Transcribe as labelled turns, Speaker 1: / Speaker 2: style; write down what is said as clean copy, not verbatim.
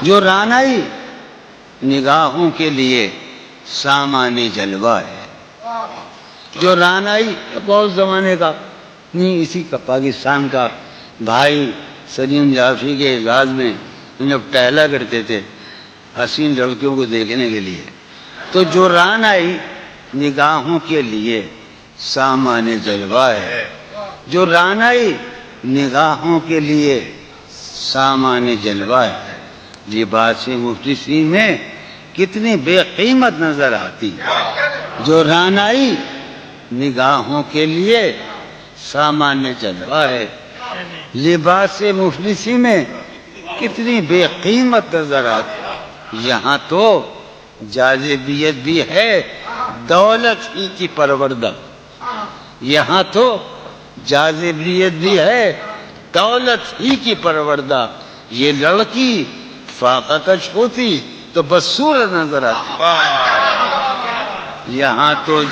Speaker 1: جو رانائی نگاہوں کے لیے سامان جلوہ ہے. جو رانائی بہت زمانے کا نہیں، اسی کا پاکستان کا بھائی سلیم جعفری کے اعزاز میں جب ٹہلا کرتے تھے حسین لڑکیوں کو دیکھنے کے لیے، تو جو رانائی نگاہوں کے لیے سامان جلوہ ہے. جو رانائی نگاہوں کے لیے سامان جلوہ ہے، لباس مفلسی میں کتنی بے قیمت نظر آتی. جو رانائی نگاہوں کے لیے سامان جلوہ ہے، لباس مفلسی میں کتنی بے قیمت نظر آتی. یہاں تو جاذبیت بھی ہے دولت ہی کی پروردہ. یہاں تو جاذبیت بھی ہے دولت ہی کی پروردہ. یہ لڑکی فاقہ کش ہوتی تو بس صورت نظر آتی. یہاں تو